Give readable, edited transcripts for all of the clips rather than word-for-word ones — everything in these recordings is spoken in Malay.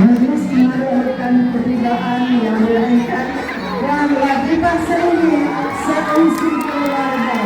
Majelis mengadakan pertigaan yang dilahirkan dan wajiban sendiri seisi keluarga.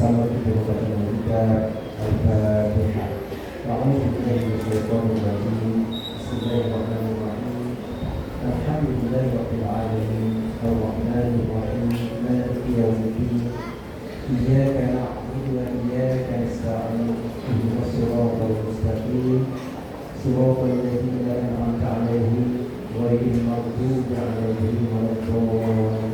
Sama kita membaca kita Al-Fatihah. A'udzubillahi minasyaitonir rajim. Bismillahirrahmanirrahim. Alhamdulillahirabbil alamin. Arrahmanir rahim. Maliki yaumiddin. Iyyaka na'budu wa iyyaka nasta'in. Ihdinas siratal mustaqim. Siratal ladzina an'amta 'alaihim ghairil maghdubi 'alaihim waladdallin.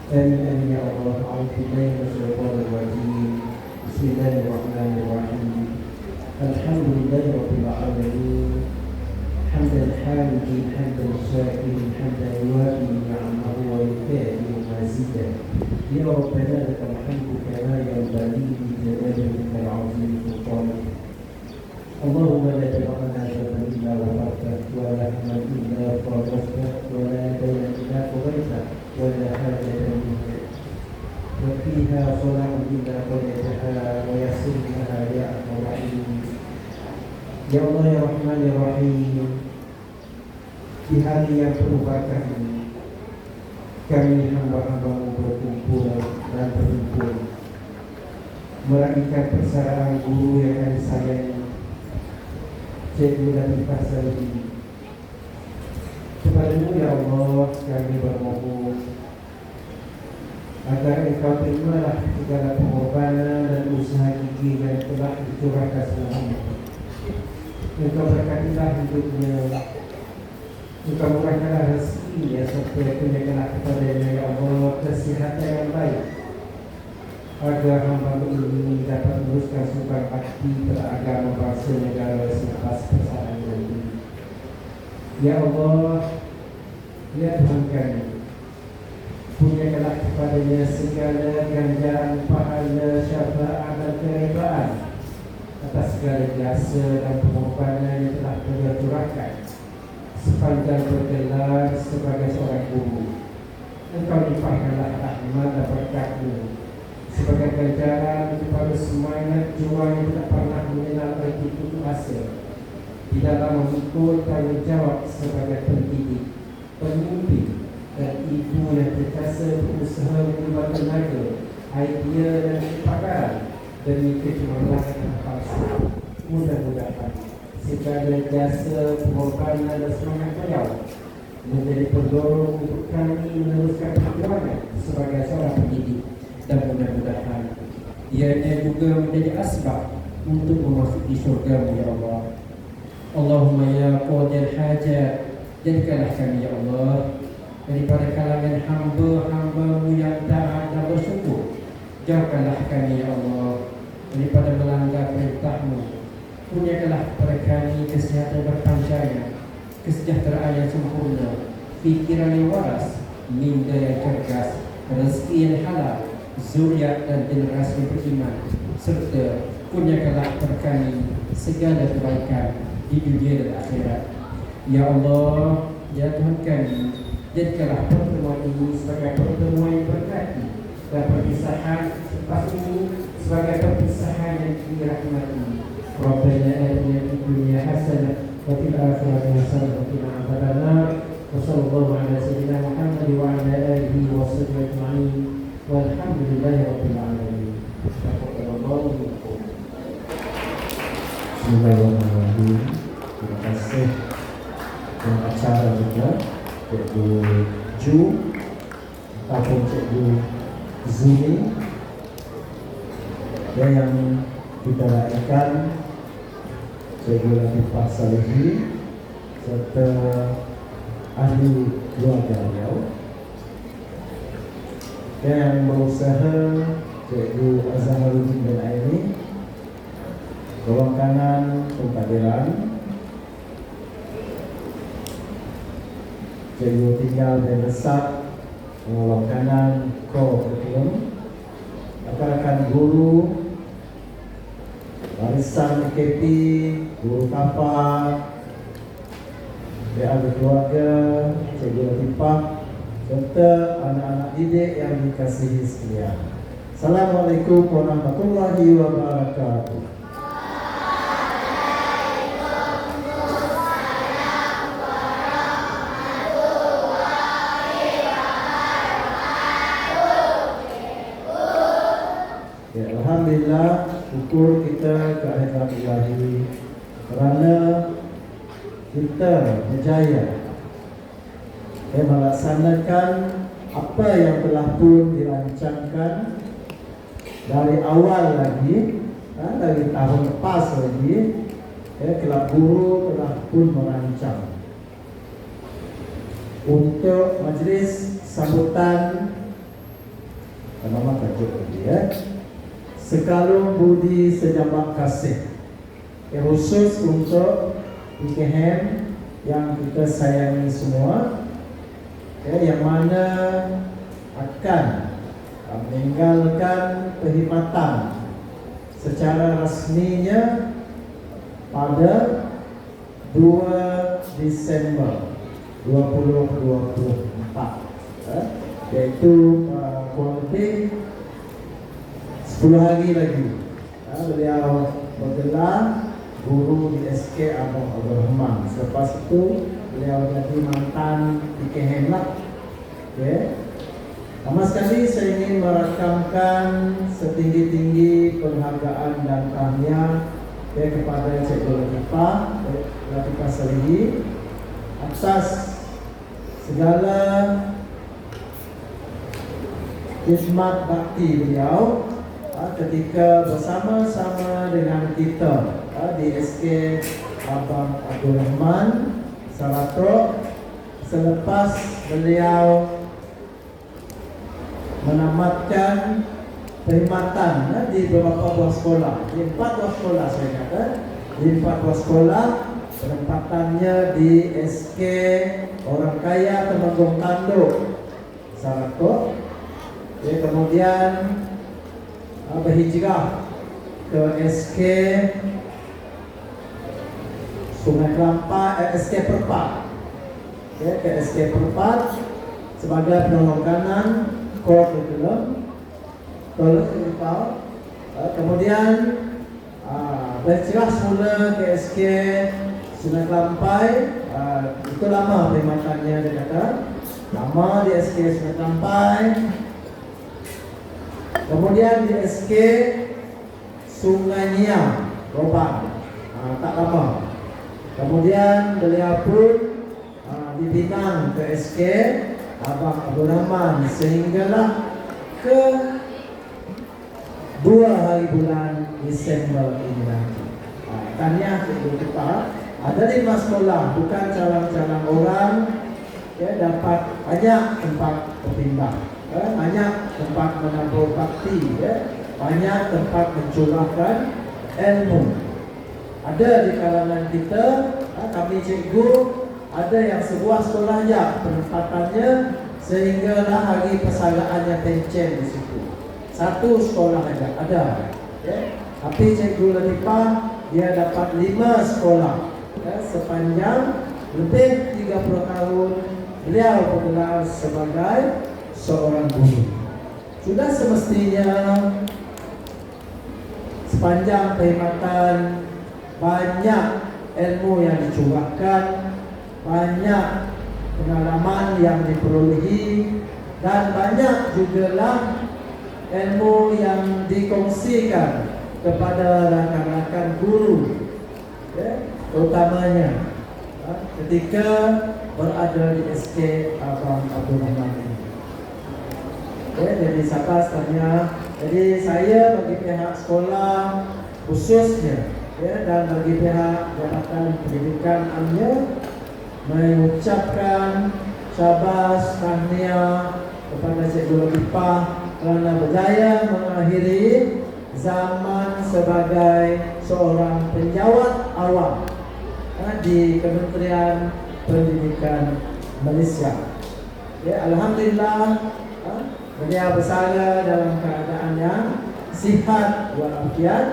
Amin ya Allah. A'udzubillahi minasyaitonir rajim. Bismillahirrahmanirrahim. Alhamdulillahirabbil alamin. Hamdan hamidin, hamdan syakirin, hamdan yuwafi ni'amahu wa yukafi mazidah. Ya Rabbana lakal hamdu kama yanbaghi li jalalika al-'azim sultanik. Allahumma la tad'alna dhanban illa ghafartahu wa la hamman illa farajtahu wa la daynan illa qadaytahu wa la hajatan وفيها صلاح إلا قضيتها ويسرها يا أرحم الراحمين. Ya Allah ya Rahman ya Rahim, di hari yang penuh berkah ini kami hamba-hambamu berkumpul dan berkumpul meraihkan persaraan guru yang kami sayangi, Cikgu Latifah Salbi. Kepadamu ya Allah kami bermohon agar Engkau terimalah segala pengorbanan dan usaha gigi yang telah dicurahkan selama ini. Engkau berkatilah hidupnya, Engkau murahkanlah rezekinya, serta kurniakanlah kepadanya ya Allah kesihatan yang baik, agar hamba ini dapat meneruskan sumpah bakti beragama bangsa negara selepas persalinan ini. Ya Allah, ya Tuhan kami, kurniakanlah kepadanya segala ganjaran pahala, syafaat dan keridaan atas segala jasa dan pengorbanan yang telah beliau curahkan sepanjang bergelar sebagai seorang guru. Engkau limpahkanlah rahmat dan berkat-Mu sebagai ganjaran kepada semangat juang yang tidak pernah mengenal arti putus asa di dalam memikul tanggungjawab sebagai pendidik, pemimpin dan ibu yang berjasa berusaha mengubah tenaga, idea dan kepakaran demi kejuaraan bangsa. Mudah-mudahan segala jasa pengorbanan dan semangat beliau menjadi pendorong untuk kami meneruskan perjuangan sebagai seorang pendidik, dan mudah-mudahan ianya juga menjadi asbab untuk memasuki syurga ya Allah. Allahumma ya qadir hajat, jadikanlah kami ya Allah daripada kalangan hamba-hamba-Mu yang taat dan bersyukur. Jauhkanlah kami ya Allah daripada melanggar perintah-Mu. Kurniakanlah kepada kami kesehatan berpanjang, kesejahteraan yang sempurna, fikiran yang waras, minda yang cerdas, rezeki yang halal, zuriat dan generasi yang beriman, serta kurniakanlah kepada kami segala kebaikan di dunia dan akhirat. Ya Allah, ya Tuhan kami, jadikanlah pertemuan ini sebagai pertemuan yang berkati, dan perpisahan selepas ini sebagai perpisahan yang dirahmati. Rabbana atina fid dunya hasanah wa fil akhirati hasanah wa qina adzabannar. Wa sallallahu ala sayyidina Muhammad wa ala alihi wa sahbihi ajma'in. Walhamdulillahi rabbil alamin. Taqabbalallahu minkum. Bismillahirrahmanirrahim. Terima kasih pengacara juga Cikgu Ju ataupun Cikgu Zumi yang kita lakukan, Cikgu Latifah Salihi serta ahli keluarga beliau, dan berusaha Cikgu Azharuddin bin Aini, ruang kanan pentadbiran, Cikgu tinggal dan besar ruang kanan co-curriculum, rakan-rakan guru, barisan KP, guru kapal, ahli keluarga, Cikgu Latifah, serta anak-anak didik yang dikasihi sekalian. Assalamualaikum warahmatullahi wabarakatuh. Ya, alhamdulillah, syukur kita kehadirat Ilahi kerana kita berjaya melaksanakan apa yang telah pun dirancangkan dari awal lagi, dari tahun lepas lagi. Kelab Guru telah pun merancang untuk majlis sambutan, nama tajuk lagi Sekalung Budi Sejambak Kasih, khusus untuk PKM yang kita sayangi semua, yang mana akan meninggalkan perkhidmatan secara rasminya pada 2 Disember 2024, iaitu kurang lebih 10 hari lagi. Beliau bergelar guru di SK Abang Abdul Rahman. Selepas itu beliau jadi mantan PKM lah. Pertama sekali saya ingin merakamkan setinggi-tinggi penghargaan dan tahniah kepada Cikgu Latifah Salihi atas segala khidmat bakti beliau ketika bersama-sama dengan kita di SK Abang Abdul Rahman Saratok, selepas beliau menamatkan perkhidmatan di beberapa buah sekolah, di 4 buah sekolah saya kata, di 4 buah sekolah, penempatannya di SK Orang Kaya Temanggung Tanduk Saratok, kemudian berhijrah ke SK Sungai Kelampai, SK Perpat, ke SK Perpat sebagai penolong kanan co-curriculum. Kemudian berhijrah semula ke SK Sungai Kelampai. Itu lama perkhidmatannya, dia kata lama di SK Sungai Kelampai. Kemudian di SK Sungai Niam, Robang, tak lama. Kemudian beliau pun dipinang ke SK Abang Abdul Rahman sehinggalah ke 2 hari bulan Desember ini nanti. Tahniah untuk kita. Ada 5 sekolah, bukan calang-calang orang, ya, dapat banyak tempat berpindah, banyak tempat menabur bakti, ya, banyak tempat mencurahkan ilmu. Ada di kalangan kita, kami cikgu, ada yang sebuah sekolah saja penempatannya sehinggalah hari persalaannya pencen di situ. Satu sekolah saja ada, ya. Tapi Cikgu Latifah dia dapat 5 sekolah, ya, sepanjang lebih 30 tahun beliau bergelar sebagai seorang guru. Sudah semestinya sepanjang perkhidmatan banyak ilmu yang dicurahkan, banyak pengalaman yang diperolehi, dan banyak jugalah ilmu yang dikongsikan kepada rakan-rakan guru, ya, terutamanya ketika berada di SK Abang Abdul Rahman ini. Ya, jadi siapa tanya, jadi saya bagi pihak sekolah khususnya, ya, dan bagi pihak Jabatan Pendidikan Amnya mengucapkan syabas tahniah kepada Cikgu Latifah kerana berjaya mengakhiri zaman sebagai seorang penjawat awam di Kementerian Pendidikan Malaysia. Ya, alhamdulillah, beliau bersara dalam keadaan yang sihat walafiat,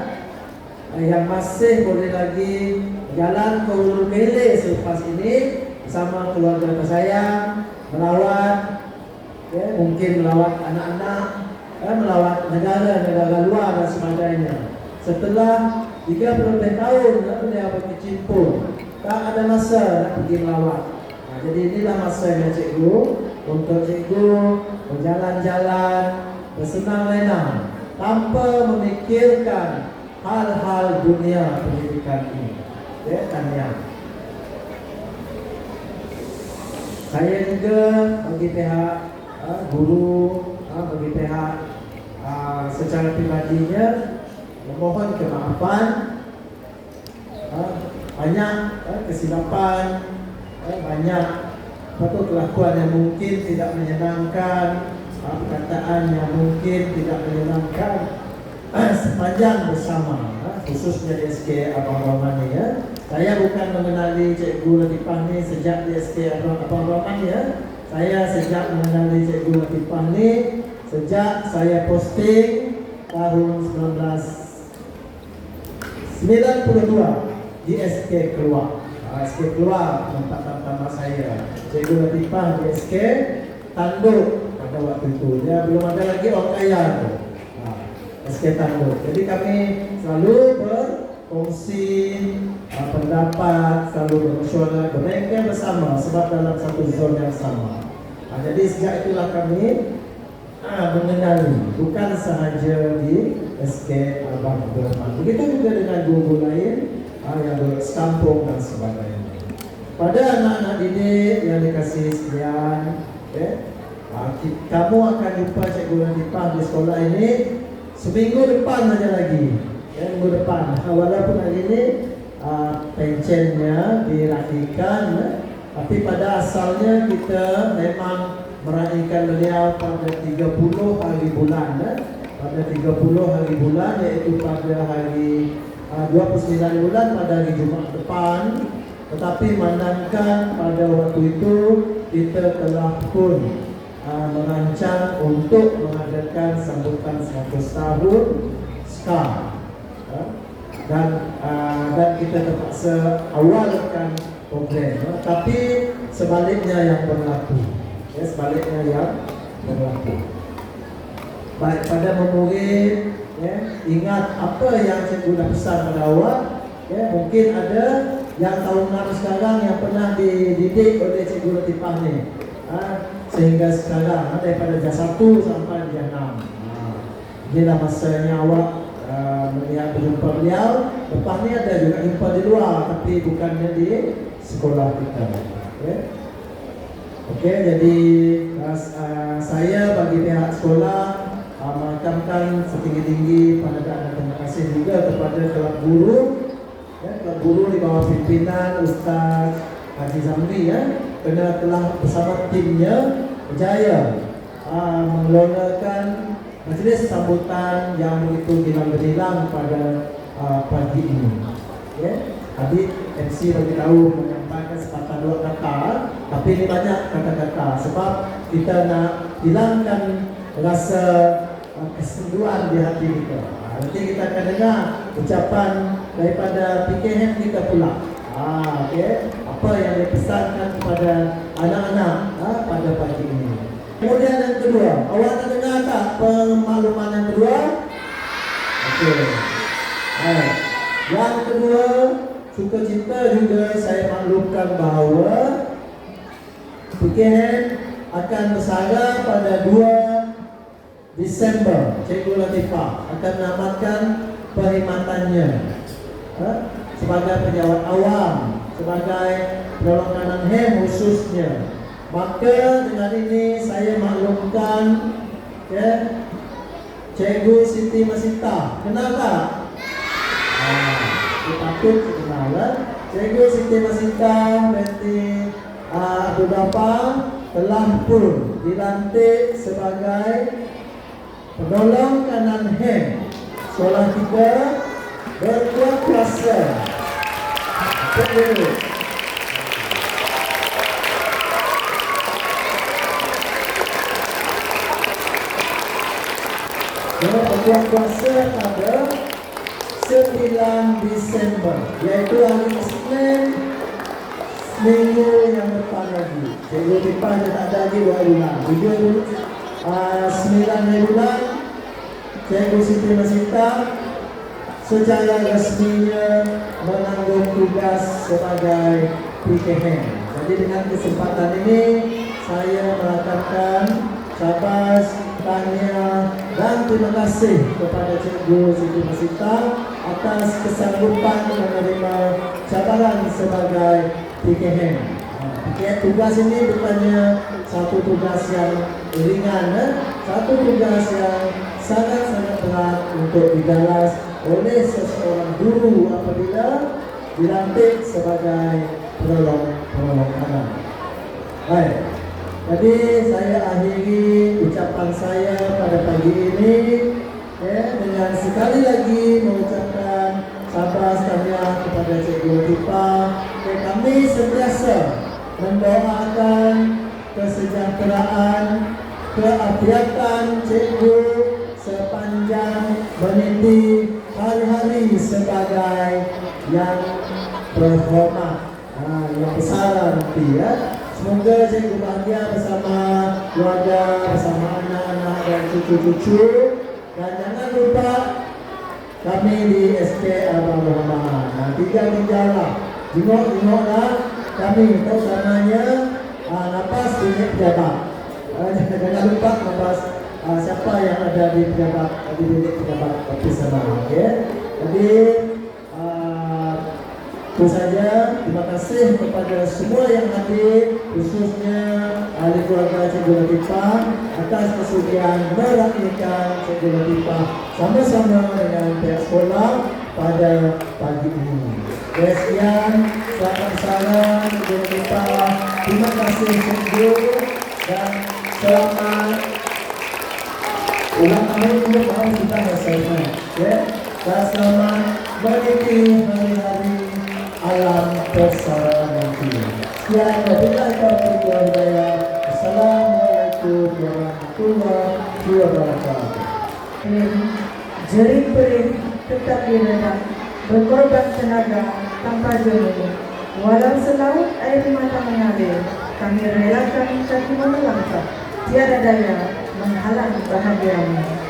yang masih boleh lagi jalan ke Hulu Mele selepas ini bersama keluarga tersayang, melawat, ya, mungkin melawat anak-anak, melawat negara-negara luar dan sebagainya. Setelah 30 lebih tahun beliau berkecimpung, tak ada masa nak pergi melawat. Jadi inilah masanya cikgu untuk cikgu berjalan-jalan, bersenang lenang tanpa memikirkan hal-hal dunia pendidikan ini. Ya, tahniah. Saya juga bagi pihak guru, bagi pihak secara pribadinya memohon kemaafan. Banyak kesilapan, banyak kelakuan yang mungkin tidak menyenangkan, perkataan yang mungkin tidak menyenangkan sepanjang bersama, khususnya di SK Abang Rahman, ya. Saya bukan mengenali Cikgu Latifah ni sejak di SK Abang Rahman, ya. Saya sejak mengenali Cikgu Latifah ni sejak saya posting tahun 1992 di SK Keluar. SK Keluar tempat pertama saya. Cikgu Latifah di SK Tanduk pada waktu itu. Dia belum ada lagi orang kaya tu. SK Tanduk. Jadi kami selalu berkongsi pendapat, selalu bermesyuarat, bermegah bersama sebab dalam satu zon yang sama. Jadi sejak itulah kami mengenali, bukan sahaja di SK Abang Abdul Rahman. Begitu juga dengan guru lain yang berkampung dan sebagainya. Pada anak-anak didik yang dikasihi sekalian, kamu akan jumpa Cikgu Latifah di sekolah ini seminggu depan saja lagi, minggu depan. Walaupun hari ini pencennya diraihkan, tapi pada asalnya kita memang meraihkan beliau pada 30 hari bulan, pada 30 hari bulan, iaitu pada hari 29 bulan pada hari Jumaat depan. Tetapi mandangkan pada waktu itu kita telah pun merancang untuk mengadakan sambutan 100 tahun SKA, dan kita terpaksa awalkan program, tapi sebaliknya yang berlaku, sebaliknya yang berlaku. Baik pada memurid, ingat apa yang cikgu dah pesan pada awal. Mungkin ada yang tahun 6 sekarang yang pernah dididik oleh Cikgu Latifah ni, sehingga sekarang daripada jam 1 sampai jam 6. Inilah masanya awak melihat berjumpa beliau. Lepas ni ada juga jumpa di luar, tapi bukannya di sekolah kita. Okey, jadi saya bagi pihak sekolah mengucapkan setinggi-tinggi pandangan dan terima kasih juga kepada kelab guru, kelab guru di bawah pimpinan Ustaz Haji Zamri kerana telah bersama timnya berjaya mengelolakan majlis sambutan yang begitu gilang-gemilang pada pagi ini. Tadi MC bagi tahu menyampaikan sepatah dua kata, tapi ini banyak kata-kata sebab kita nak hilangkan rasa kesenduan di hati kita. Nanti kita akan dengar ucapan daripada PKM kita pula. Apa yang dipesankan kepada anak-anak pada pagi ini. Kemudian yang kedua, awak nak dengar tak pemakluman yang kedua? Okey. Yang kedua, sukacita juga saya maklumkan bahawa PKM akan bersara pada 2 Disember. Cikgu Latifah akan menamatkan perkhidmatannya sebagai pejabat awam, sebagai penolong kanan HEM khususnya. Maka dengan ini saya maklumkan Cikgu Siti Masita. Kenal tak? Patut kenal. Cikgu Siti Masita binti Abdul Ghaffar telah pun dilantik sebagai penolong kanan HEM sekolah kita berkuat kuasa. Berkuat kuasa pada 9 Disember, iaitu hari Isnin minggu yang depan lagi. Cikgu Tipah dia tak ada lagi 2 bulan. 9 bulan Cikgu Siti Masita secara resminya menanggung tugas sebagai PKM. Jadi dengan kesempatan ini saya mengatakan syabas, tahniah dan terima kasih kepada Cikgu Siti Masita atas kesanggupan menerima cabaran sebagai PKM. Tugas ini bukannya satu tugas yang ringan, satu tugas yang sangat-sangat berat untuk digalas oleh seseorang guru apabila dilantik sebagai penolong kanan. Baik. Jadi saya akhiri ucapan saya pada pagi ini dengan sekali lagi mengucapkan syabas tahniah kepada Cikgu Latifah. Kami sentiasa mendoakan kesejahteraan, keafiatan cikgu sepanjang meniti hari-hari sebagai yang berhormat, yang besar nanti Semoga cikgu bahagia bersama keluarga, bersama anak-anak dan cucu-cucu. Dan jangan lupa kami di SK Abang Rahman. 3 tinggal lah. Jengok-jengoklah kami untuk sananya napas bilik pejabat. Jangan lupa napas siapa yang ada di pejabat, di bilik pejabat di sana. Jadi itu saja. Terima kasih kepada semua yang hadir, khususnya ahli keluarga Cikgu Latifah atas kesudian meraihkan Cikgu Latifah sama-sama dengan pihak sekolah pada pagi ini. Sekian, selamat salam Cikgu Latifah. Terima kasih Cikgu dan selamat ulang tahun kita selesai. Dan selamat meniti hari-hari alam bersama nanti. Sekian, wabillahi taufiq wal hidayah. Assalamualaikum warahmatullahi wabarakatuh. Jerih perih tetap diredam, berkorban tenaga tanpa jenuh. Walau selaut air mata mengalir, kami relakan kaki melangkah. Tiada daya menghalang bahagiamu.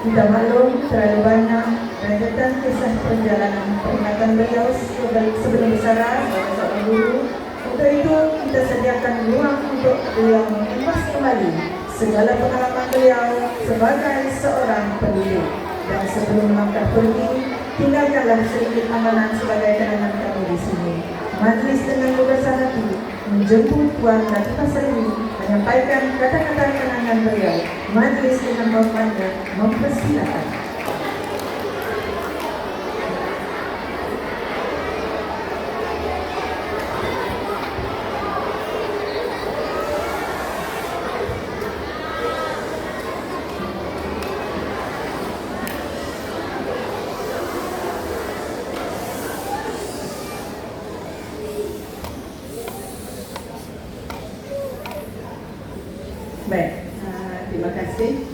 Kita maklum terlalu banyak rentetan kisah perjalanan peringatan beliau sebelum bersara sebagai seorang guru. Untuk itu kita sediakan ruang untuk beliau mengupas kembali segala pengalaman beliau sebagai seorang pendidik. Dan sebelum melangkah pergi, tinggalkanlah sedikit amanan sebagai kenangan kami di sini. Majlis dengan berbesar hati menjemput Puan Latifah Sari menyampaikan kata-kata kenangan beliau. Majlis dengan hormatnya mempersilakan. Baik, terima kasih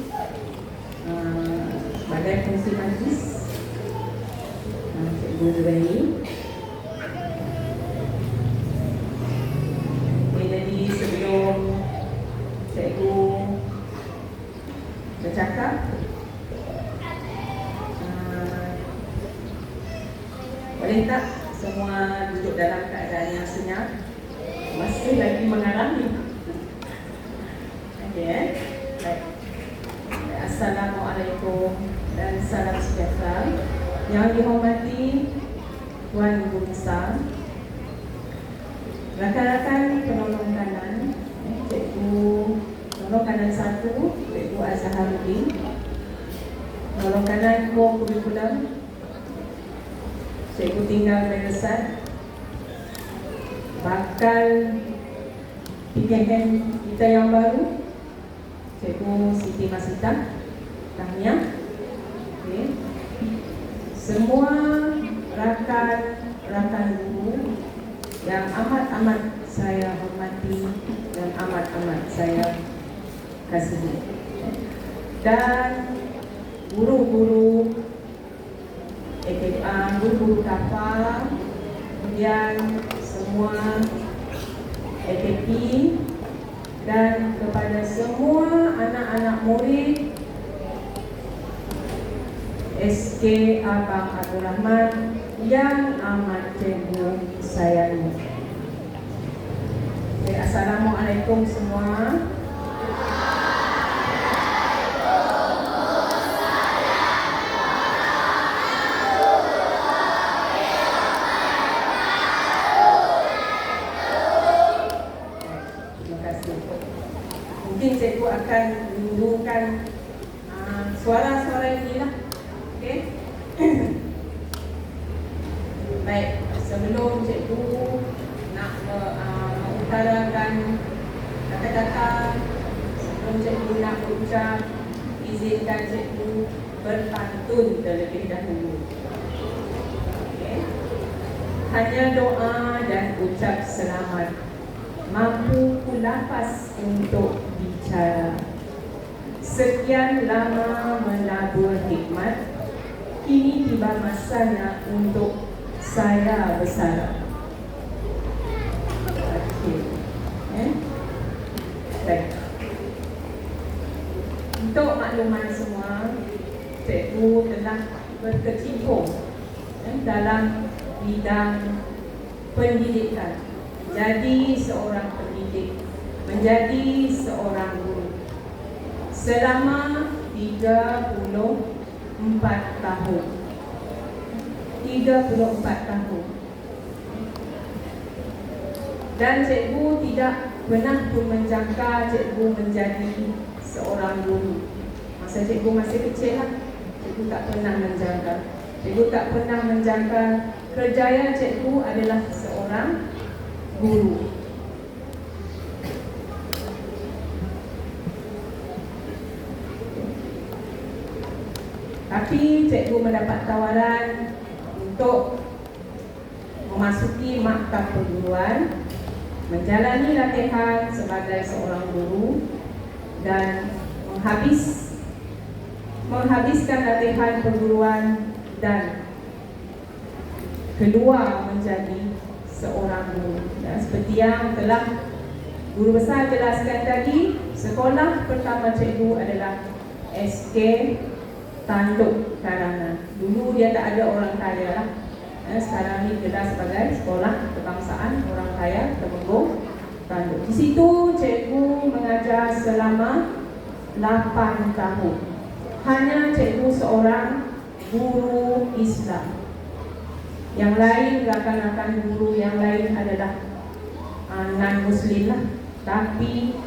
sebagai fungsi majlis Cikgu Nuraini. Jadi sebelum Cikgu bercakap, boleh tak semua duduk dalam keadaan yang senyap? Masih lagi mengalami. Baik. Assalamualaikum dan salam sejahtera. Yang dihormati Tuan Guru Besar, rakan-rakan penolong kanan, Cikgu penolong kanan 1, Cikgu Azharuddin, penolong kanan co-curriculum, Cikgu Tinggal Meresat, bakal PKN kita yang baru, Cikgu Siti Masita, tahniah. Okay. Semua rakan-rakan guru yang amat-amat saya hormati dan amat-amat saya kasihi, dan guru-guru EKA, guru-guru kapal, kemudian semua EKP, dan kepada semua anak-anak murid SK Abang Abdul Rahman yang amat cikgu sayangi. Okay, Assalamualaikum semua. Mungkin cikgu akan menunjukkan suara-suara ini lah. Okay? Baik, sebelum cikgu nak mengutarakan kata-kata, sebelum cikgu nak berucap, izinkan cikgu berpantun terlebih dahulu. Okay? Hanya doa dan ucap selamat mampu kulafaz untuk bicara. Sekian lama menabur hikmat, kini tiba masanya untuk saya bersara. Okay. Baik. Untuk makluman semua, cikgu telah berkecimpung dalam bidang pendidikan, jadi seorang pendidik, menjadi seorang guru selama 34 tahun. 34 tahun. Dan cikgu tidak pernah pun menjangka cikgu menjadi seorang guru. Masa cikgu masih kecil lah, cikgu tak pernah menjangka. Cikgu tak pernah menjangka kerjaya cikgu adalah seorang guru. Tapi cikgu mendapat tawaran untuk memasuki maktab perguruan, menjalani latihan sebagai seorang guru dan menghabiskan latihan perguruan dan keluar menjadi seorang guru. Dan seperti yang telah Guru Besar jelaskan tadi, sekolah pertama cikgu adalah SK Tanduk Karangan. Dulu dia tak ada orang kaya lah. Sekarang ni kita sebagai sekolah kebangsaan orang kaya Temenggung Tanduk. Di situ cikgu mengajar selama 8 tahun. hanya cikgu seorang guru Islam. Yang lain, rakan-rakan guru yang lain adalah non-Muslim lah. Tapi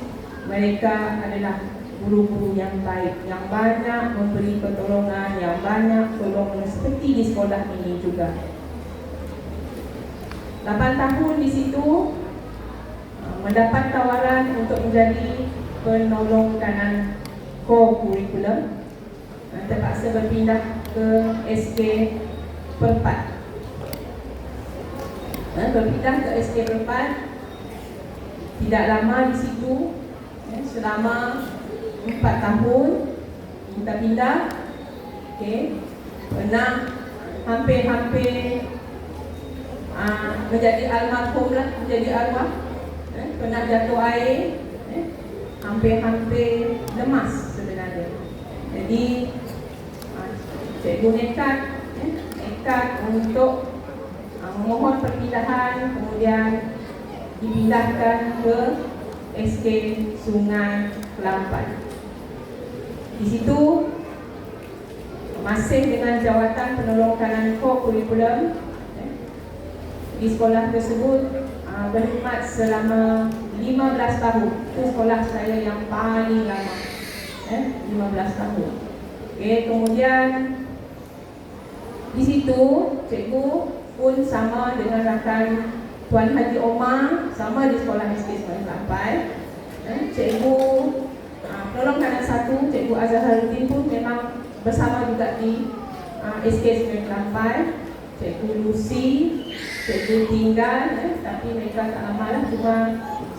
mereka adalah guru-guru yang baik, yang banyak memberi pertolongan, yang banyak tolong seperti di sekolah ini juga. 8 tahun di situ mendapat tawaran untuk menjadi penolong kanan co-curriculum. Terpaksa berpindah ke SK Perpat. Berpindah ke SK Perpat. Tidak lama di situ, selama 4 tahun kita pindah. Pernah hampir-hampir menjadi almarhum lah, menjadi arwah. Pernah jatuh air, hampir-hampir lemas sebenarnya. Jadi cikgu nekat untuk memohon perpindahan, kemudian dipindahkan ke SK Sungai Kelampan. Di situ masih dengan jawatan penolong kanan co-curriculum. Di sekolah tersebut berkhidmat selama 15 tahun. Itu sekolah saya yang paling lama, 15 tahun. Kemudian di situ cikgu pun sama dengan rakan Tuan Haji Omar, sama di sekolah SK Sungai Kelampan. Cikgu penolong kanan 1, Cikgu Azharuddin pun memang bersama juga di SK Sungai Kelampan. Cikgu Lucy, cikgu tinggal, tapi mereka tak lama lah, cuma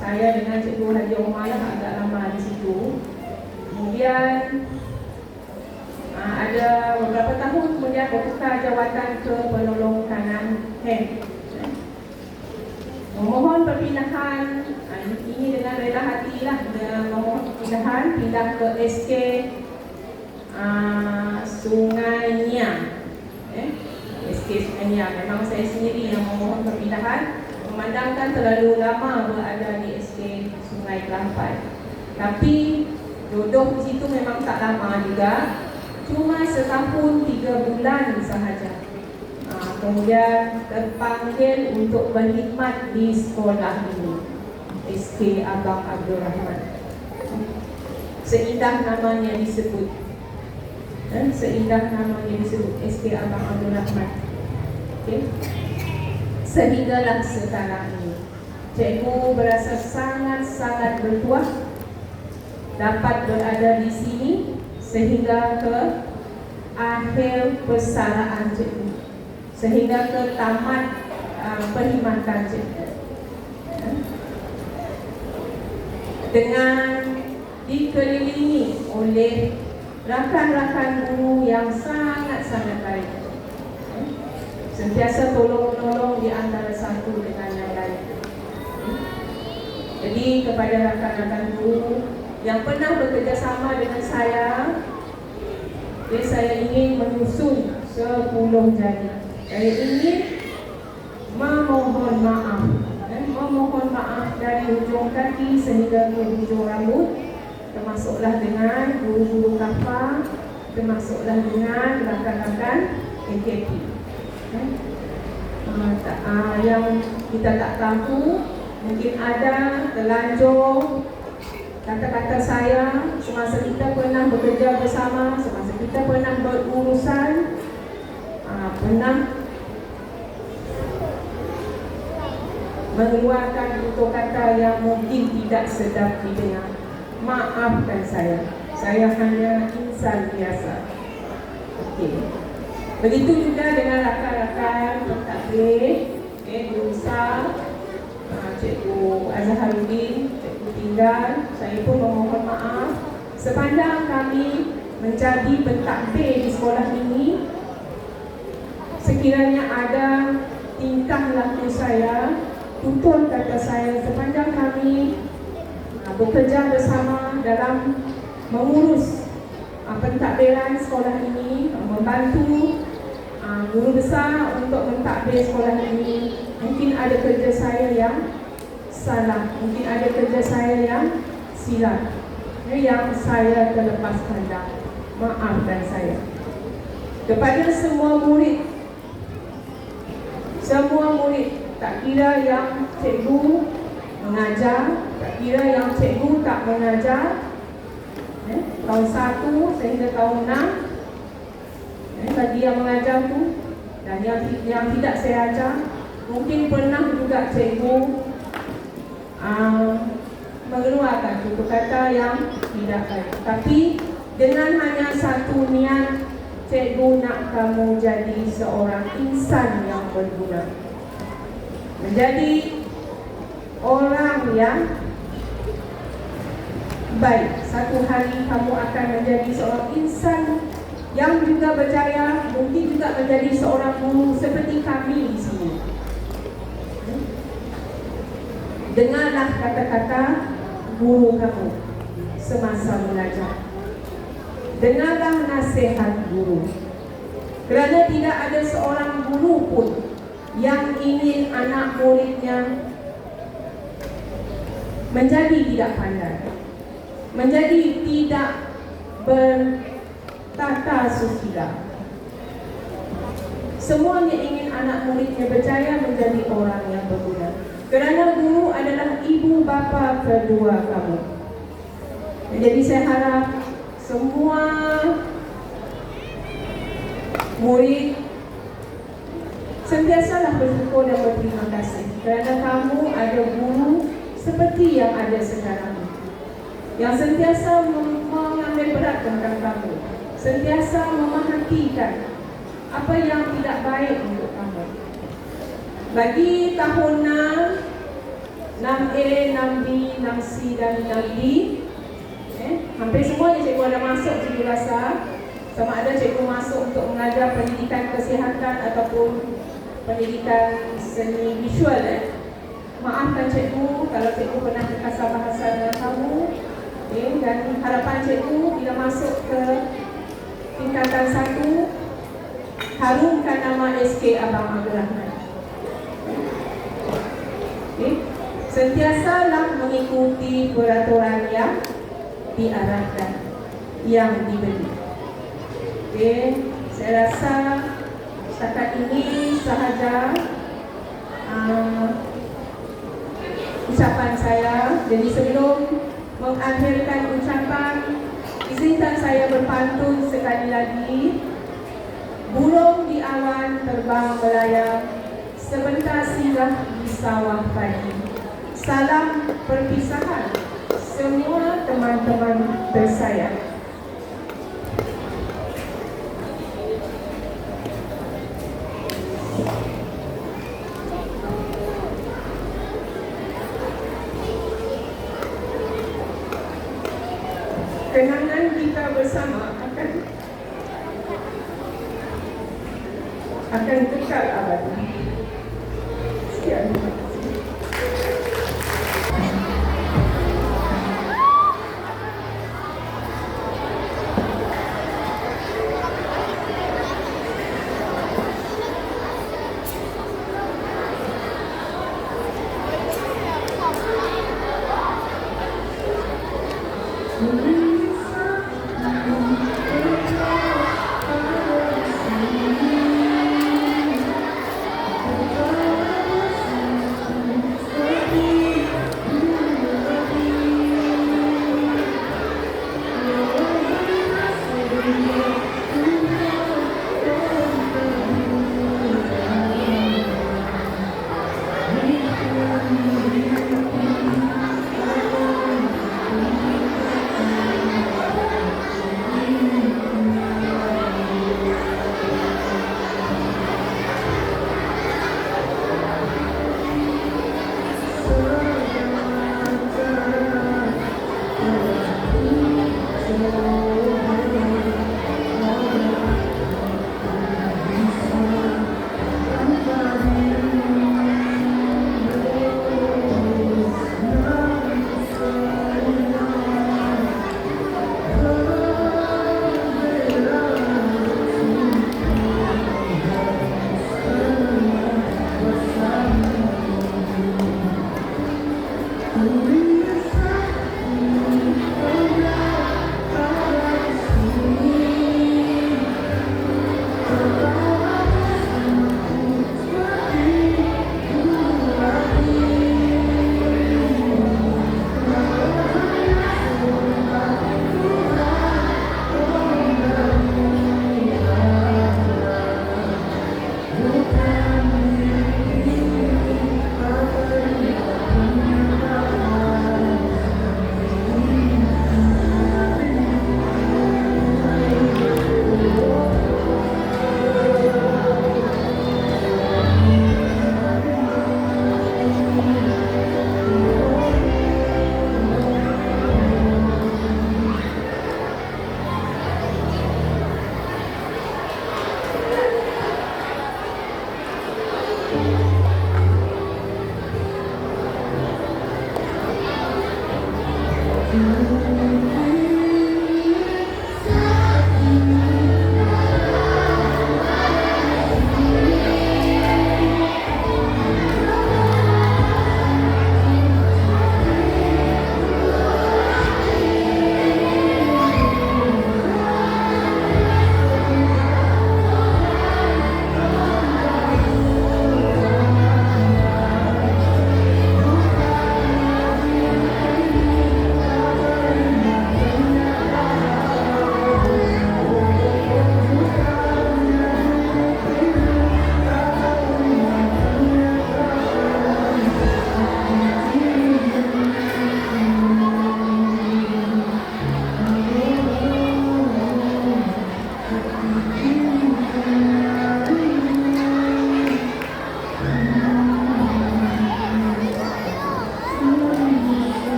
saya dengan Cikgu Haji Omar lah agak lama di situ. Kemudian ada beberapa tahun kemudian bertukar jawatan ke penolong kanan HEM. Memohon perpindahan, ini dengan rela hati lah, dengan memohon perpindahan, pindah ke SK Sungai Niang. SK Sungai Niang, memang saya sendiri yang memohon perpindahan, memandangkan terlalu lama berada di SK Sungai Kelampan. Tapi jodoh di situ memang tak lama juga, cuma setahun 3 bulan sahaja. Kemudian terpanggil untuk berkhidmat di sekolah ini, SK Abang Abdul Rahman. Seindah namanya disebut, seindah namanya disebut SK Abang Abdul Rahman. Sehinggalah sekarang ini cikgu berasa sangat-sangat bertuah dapat berada di sini sehingga ke akhir persaraan cikgu, sehingga ke tamat perkhidmatan cikgu. Dengan dikelilingi oleh rakan-rakan guru yang sangat-sangat baik, sentiasa tolong-menolong di antara satu dengan yang lain. Jadi kepada rakan-rakan guru yang pernah bekerjasama dengan saya ingin menyusun 10 jari. Saya ingin memohon maaf dari ujung kaki sehingga ke ujung rambut, termasuklah dengan guru-guru kafa, termasuklah dengan rakan-rakan AKP. Yang kita tak tahu, mungkin ada terlanjur kata-kata saya semasa kita pernah bekerja bersama, semasa kita pernah berurusan, pernah mengeluarkan tutur kata yang mungkin tidak sedap didengar. Maafkan saya hanya insan biasa. Begitu juga dengan rakan-rakan pentadbir, guru besar, Cikgu Azharuddin, Cikgu tinggal. Saya pun memohon maaf sepanjang kami menjadi pentadbir di sekolah ini. Sekiranya ada tingkah laku saya, tutur kata saya sepanjang kami bekerja bersama dalam mengurus pentadbiran sekolah ini, membantu guru besar untuk mentadbir sekolah ini, mungkin ada kerja saya yang salah, mungkin ada kerja saya yang silap, yang saya terlepas pandang. maafkan saya. Kepada semua murid, tak kira yang cikgu mengajar, tak kira yang cikgu tak mengajar, tahun 1 sehingga tahun 6, bagi yang mengajar tu dan yang tidak saya ajar, mungkin pernah juga cikgu mengeluarkan tutur kata yang tidak baik. Tapi dengan hanya satu niat, cikgu nak kamu jadi seorang insan yang berguna, menjadi orang yang baik. Satu hari kamu akan menjadi seorang insan yang juga berjaya, mungkin juga menjadi seorang guru seperti kami di sini. Dengarlah kata-kata guru kamu semasa belajar. Dengarlah nasihat guru. Kerana tidak ada seorang guru pun yang ingin anak muridnya menjadi tidak pandai, menjadi tidak bertata susila. Semuanya ingin anak muridnya berjaya menjadi orang yang berguna. Kerana guru adalah ibu bapa kedua kamu. Jadi saya harap semua murid sentiasalah bersyukur dan berterima kasih kerana kamu ada guru seperti yang ada sekarang, yang sentiasa mengambil berat tentang kamu, sentiasa memerhatikan apa yang tidak baik untuk kamu. Bagi tahun 6, 6A, 6B, 6C dan 6D, hampir semuanya cikgu ada masuk, cikgu rasa. Sama ada cikgu masuk untuk mengajar pendidikan kesihatan ataupun pendidikan seni visual. Maafkan cikgu kalau cikgu pernah berkasar bahasa dengan kamu, dan harapan cikgu bila masuk ke tingkatan 1, harumkan nama SK Abang Abdul Rahman. Sentiasalah mengikuti peraturan yang diarahkan, yang diberi. Saya rasa setakat ini sahaja ucapan saya. Jadi sebelum mengakhirkan ucapan, izinkan saya berpantun sekali lagi. Burung di awan terbang melayang, sebentar singgah di sawah padi. Salam perpisahan semua teman-teman tersayang. Kenangan kita bersama akan kekal abadi. Sekian.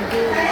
Amin.